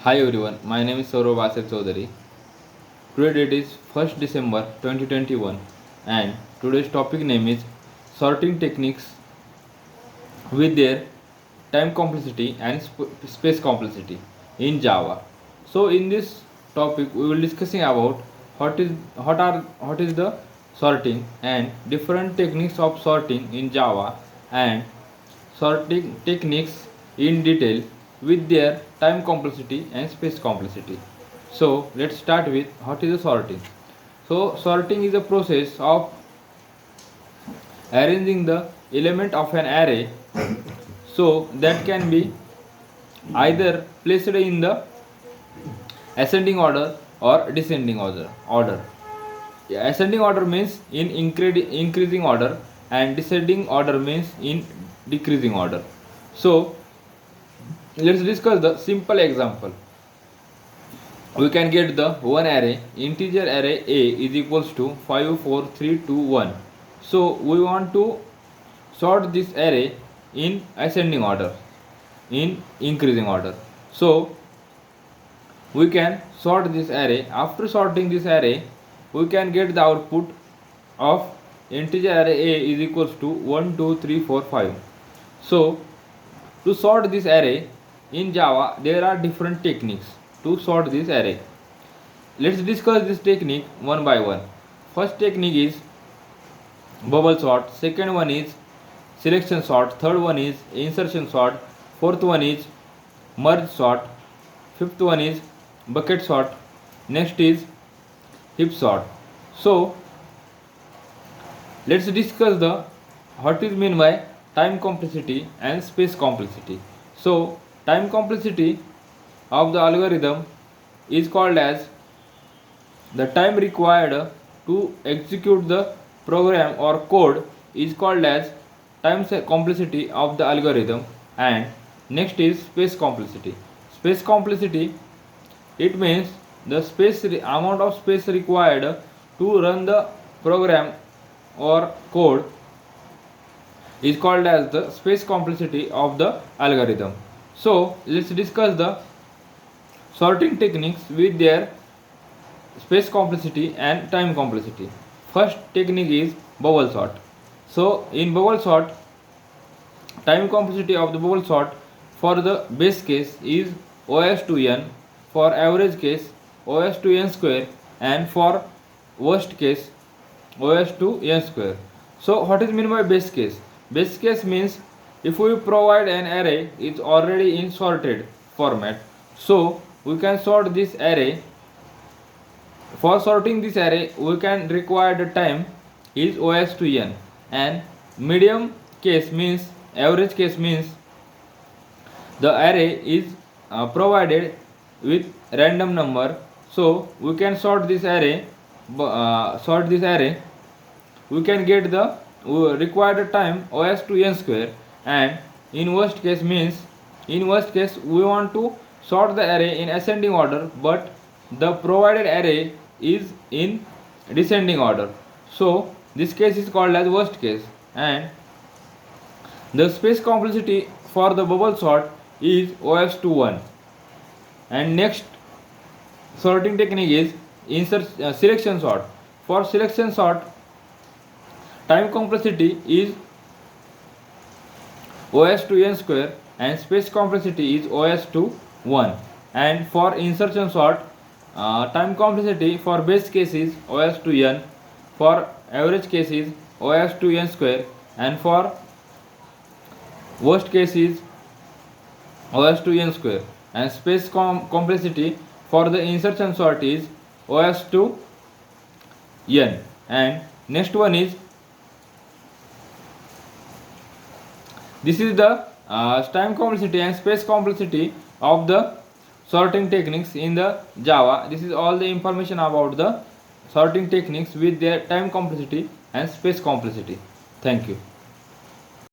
Hi everyone, my name is Saurav Asif Chaudhary. Today date is 1st December 2021 and today's topic name is sorting techniques with their time complexity and space complexity in Java. So in this topic we will discussing about what is the sorting and different techniques of sorting in Java and sorting techniques in detail with their time complexity and space complexity. So let's start with what is the sorting. So sorting is a process of arranging the element of an array so that can be either placed in the ascending order or descending order. Ascending order means in increasing order and descending order means in decreasing order. So let's discuss the simple example. We can get the one array, integer array a is equals to 5 4 3 2 1. So we want to sort this array in ascending order, in increasing order. So we can sort this array. After sorting this array, we can get the output of integer array a is equals to 1 2 3 4 5. So to sort this array in Java, there are different techniques to sort this array. Let's discuss this technique one by one. First technique is bubble sort, second one is selection sort, third one is insertion sort, fourth one is merge sort, fifth one is bucket sort, next is heap sort. So let's discuss the what is mean by time complexity and space complexity. So time complexity of the algorithm is called as the time required to execute the program or code is called as time complexity of the algorithm. And next is space complexity. Space complexity, it means the amount of space required to run the program or code is called as the space complexity of the algorithm. So let's discuss the sorting techniques with their space complexity and time complexity. First technique is bubble sort. So in bubble sort, time complexity of the bubble sort for the base case is OS to n, for average case OS to n square, and for worst case OS to n square. So what is meant by base case? Base case means if we provide an array is already in sorted format, so we can sort this array. For sorting this array we can require the time is OS to n, and medium case means average case means the array is provided with random number, so we can sort this array. We can get the required time OS to n square. And in worst case means in worst case we want to sort the array in ascending order, but the provided array is in descending order, so this case is called as worst case. And the space complexity for the bubble sort is OS to 1. And next sorting technique is selection sort. For selection sort, time complexity is OS to n square and space complexity is OS to 1. And for insertion sort, time complexity for base case is OS to n, for average case is OS to n square, and for worst case is OS to n square. And space complexity for the insertion sort is OS to n. And next one is this is the time complexity and space complexity of the sorting techniques in the Java. This is all the information about the sorting techniques with their time complexity and space complexity. Thank you.